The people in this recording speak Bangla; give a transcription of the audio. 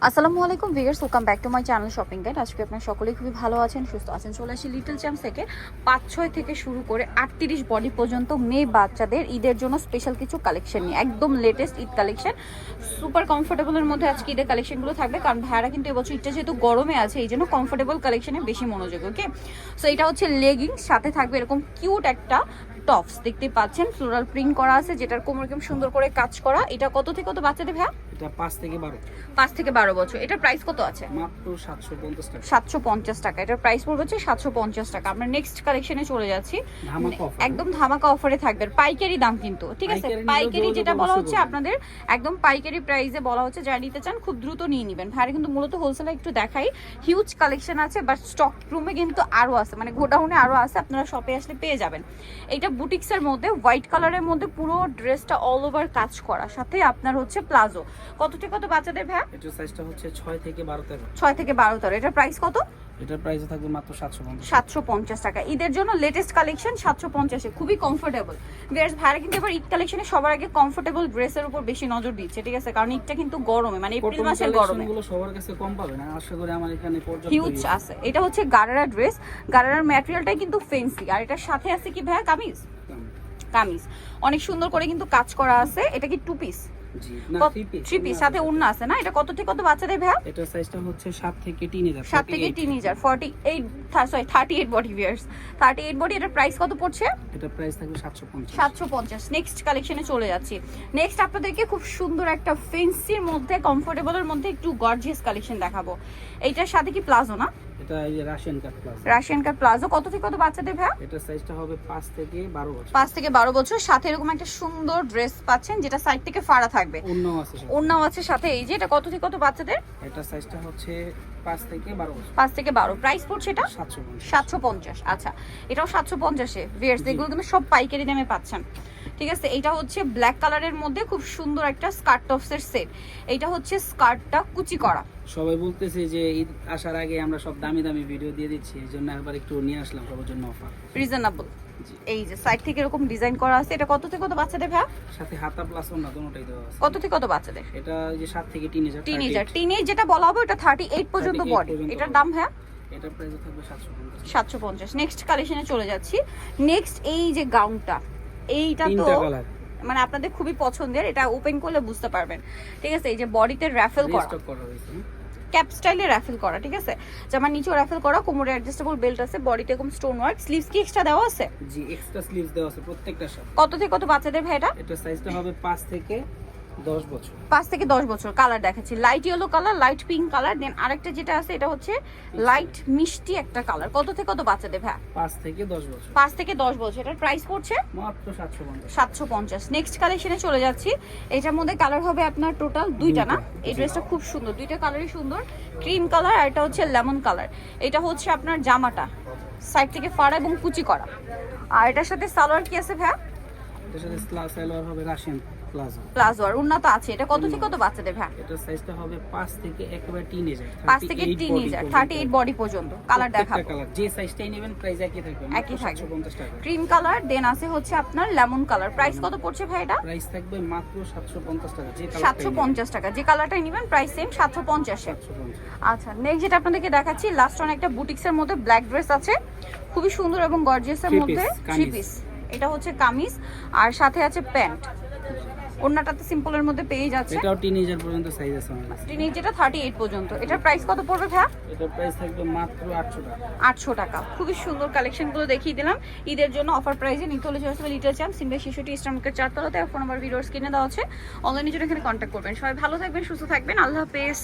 আসসালামু আলাইকুম viewers, welcome back to my channel shopping guide. আজকে আপনারা সকলেই খুবই ভালো আছেন, সুস্থ আছেন। চলে আসি লিটল চ্যাম্পস থেকে 5-6 থেকে শুরু করে 38 বডি পর্যন্ত মেয়ে বাচ্চাদের ঈদের জন্য স্পেশাল কিছু কালেকশন নিয়ে, একদম লেটেস্ট ঈদ কালেকশন, সুপার কমফোর্টেবলের মধ্যে আজকে ঈদের কালেকশনগুলো থাকবে। কারণ ভাইয়ারা কিন্তু এবছর ঈদটা যেহেতু গরমে আছে, এই জন্য কমফোর্টেবল কালেকশনে বেশি মনোযোগ। ওকে, সো এটা হচ্ছে লেগিংস, সাথে থাকবে এরকম কিউট একটা টপস, দেখতে পাচ্ছেন ফ্লোরাল প্রিন্ট করা আছে, যেটার কোমর একদম সুন্দর করে কাজ করা। এটা কত থেকে কত বাচ্চাদের ভাইয়া? এটা 5 থেকে 12। 5 থেকে 12 বছর। এটার প্রাইস কত আছে? মাত্র 750 টাকা। 750 টাকা। এটার প্রাইস পড়বে হচ্ছে 750 টাকা। আমরা নেক্সট কালেকশনে চলে যাচ্ছি। ধামাকা অফার, একদম ধামাকা অফারে থাকবে, পাইকারি দাম কিন্তু, ঠিক আছে? পাইকারি যেটা বলা হচ্ছে আপনাদের একদম পাইকারি প্রাইসে বলা হচ্ছে, যারা নিতে চান খুব দ্রুত নিয়ে নেবেন। ভাইরা কিন্তু মূলত হোলসেলে একটু দেখাই, হিউজ কালেকশন আছে, বাট স্টক রুমে কিন্তু আরো আছে, মানে গোডাউনে আরো আছে, আপনারা শপে আসলে পেয়ে যাবেন। এটা বুটিক্সের মধ্যে হোয়াইট কালারের মধ্যে পুরো ড্রেসটা অল ওভার কাজ করা, সাথে আপনার হচ্ছে প্লাজো। কত থেকে কত বাচ্চাদের ভাই? এটার সাইজটা হচ্ছে 6 থেকে 12 টাকা। 6 থেকে 12 তর। এটার প্রাইস কত? এটার প্রাইস থাকবে মাত্র 750। 750 টাকা। ঈদের জন্য লেটেস্ট কালেকশন 750 এ, খুবই কমফোর্টেবল। ভিউয়ার্স, ভাইরা কিন্তু এবার ঈদ কালেকশনে সবার আগে কমফোর্টেবল ড্রেসের উপর বেশি নজর দিচ্ছে, ঠিক আছে? কারণ ঈদটা কিন্তু গরমে, মানে এপ্রিল মাসের গরমে এগুলো সবার কাছে কম পাবে না, আশা করি আমার এখানে পর্যাপ্ত হিউজ আছে। এটা হচ্ছে গারারা ড্রেস, গারারার ম্যাটেরিয়ালটাই কিন্তু ফেন্সি। আর এটার সাথে আছে কি ভাইয়া? কামিজ। কামিজ অনেক সুন্দর করে কিন্তু কাজ করা আছে। এটা কি টু পিস? জি না, 3 পিস, সাথে ওড়না আছে না? এটা কত থেকে কত বাচ্চাদের ভাইয়া? এটার সাইজটা হচ্ছে 7 থেকে 3000। 7 থেকে 3000। 38 বডি ভিউয়ার্স, 38 বডি। এটার প্রাইস কত পড়ছে? এটার প্রাইস থাকবে 750। 750। নেক্সট কালেকশনে চলে যাচ্ছি। নেক্সট আপনাদেরকে খুব সুন্দর একটা ফেন্সির মধ্যে, কমফোর্টেবলের মধ্যে একটু গর্জিয়াস কালেকশন দেখাবো। এইটার সাথে কি প্লাজো না? এটা এই যে রাশিয়ান কাট প্লাজো। রাশিয়ান কাট প্লাজো। কত থেকে কত বাচ্চাদের ভাইয়া? এটার সাইজটা হবে 5 থেকে 12 বছর। 5 থেকে 12 বছর। সাথে এরকম একটা সুন্দর ড্রেস পাচ্ছেন, যেটা সাইড থেকে ফাড়া থাকবে, ওন্নাও আছে সাথে। ওড়নাও আছে সাথে। এই যে এটা কত থেকে কত বাচ্চাদের? এটার সাইজটা হচ্ছে 5 থেকে 12 বছর। 5 থেকে 12। প্রাইস পড়ছে এটা 750। 750। আচ্ছা, এটাও 750 এ। ভিউয়ার্স, এগুলো কিন্তু সব পাইকারি দামে পাচ্ছেন, ঠিক আছে? এটা হচ্ছে ব্ল্যাক কালারের মধ্যে খুব সুন্দর একটা স্কার্ট টপসের সেট। এটা হচ্ছে স্কার্টটা কুচি করা। সবাই বলতেছে যে ঈদ আসার আগে আমরা সব দামি দামি ভিডিও দিয়ে দিচ্ছি, এই জন্য একবার একটু নিয়ে আসলাম সবার জন্য অফার। রিজনেবল। এই যে সাইড থেকে এরকম ডিজাইন করা আছে। এটা কত থেকে কত বাচ্চাদের ভাই? সাথে হাতা প্লাস ওন্না দুটোই দেওয়া আছে। কত থেকে কত বাচ্চাদের? এটা যে 7 থেকে 3000। টিনেজ যেটা বলা হবে, এটা 38 পর্যন্ত বডি। এটার দাম ভাই? এটার প্রাইস থাকবে 750। 750। নেক্সট কালেকশনে চলে যাচ্ছি। নেক্সট এই যে গাউনটা, এইটা তো মানে আপনাদের খুবই পছন্দের, এটা ওপেন করলে বুঝতে পারবেন, ঠিক আছে? এই যে বডিতে র‍্যাফেল করা, ক্যাপ স্টাইলে র‍্যাফেল করা, ঠিক আছে? জামার নিচেও র‍্যাফেল করা, কোমরে অ্যাডজাস্টেবল বেল্ট আছে, বডিতে এরকম স্টোন ওয়ার্ক। স্লিভস কি এক্সট্রা দেওয়া আছে? জি, এক্সট্রা স্লিভস দেওয়া আছে প্রত্যেকটার সাথে। কত থেকে কত বাচ্চাদের ভাই এটা? এটা সাইজটা হবে 5 থেকে 10 বছর। 5 থেকে 10 বছর। কালার দেখাচ্ছি, light yellow colour, light pink colour, then আরেকটা যেটা আছে এটা হচ্ছে লাইট মিষ্টি একটা কালার। কত থেকে কত বাচ্চাদের ভাই? 5 থেকে 10 বছর। 5 থেকে 10 বছর। এটার প্রাইস পড়ছে মাত্র 750। 750। নেক্সট কালেকশনে চলে যাচ্ছি। এটার মধ্যে কালার হবে আপনার টোটাল দুইটা না? এই ড্রেসটা খুব সুন্দর, দুইটা কালারই সুন্দর, ক্রিম কালার আর এটা হচ্ছে লেমন কালার। এটা হচ্ছে আপনার জামাটা সাইড থেকে ফাড়া এবং কুচি করা। আর এটার সাথে সালোয়ার কি আছে ভাই? এটার সাথে সালোয়ার হবে রাশিয়ান প্লাজো। প্লাজো আর উন্নত আছে। এটা কত থেকে কত বাচ্চাদের ভাই? এটার সাইজটা হবে 5 থেকে একেবারে টিনেজার। 5 থেকে টিনেজার, 38 বডি পর্যন্ত। কালার দেখাবো, কালার যে সাইজটাই নেবেন প্রাইস একই থাকবে, একই থাকবে। 750 টাকা। ক্রিম কালার, দেন আছে হচ্ছে আপনার লেমন কালার। প্রাইস কত পড়ছে ভাই এটা? প্রাইস থাকবে মাত্র 750 টাকা। যে 750 টাকা। যে কালারটাই নেবেন প্রাইস সেম 750 এ। আচ্ছা, নেক্সট যেটা আপনাদেরকে দেখাচ্ছি, লাস্ট অন একটা বুটিক্সের মধ্যে ব্ল্যাক ড্রেস আছে, খুবই সুন্দর এবং গর্জিয়াসের মধ্যে 3 পিস। এটা হচ্ছে কামিজ আর সাথে আছে প্যান্ট। ওড়নাটাতে সিম্পলের মধ্যে পেয়ে যাচ্ছে। এটাও টিনেজার পর্যন্ত সাইজ আছে আমাদের কাছে। টিনেজারটা 38 পর্যন্ত। এটার প্রাইস কত পড়বে ভাই? এটার প্রাইস থাকবে মাত্র 800 টাকা। 800 টাকা। খুবই সুন্দর কালেকশনগুলো দেখিয়ে দিলাম। ঈদের জন্য অফার প্রাইসে নিতে হলে চলে আসবে little champs, Simba 66 eastern market 4 তলাতে। ফোন নাম্বার ভিডিওর স্ক্রিনে দেওয়া আছে, অনলাইনে জন্য এখানে কন্ট্যাক্ট করবেন। সবাই ভালো থাকবেন, সুস্থ থাকবেন, আল্লাহ হাফেজ।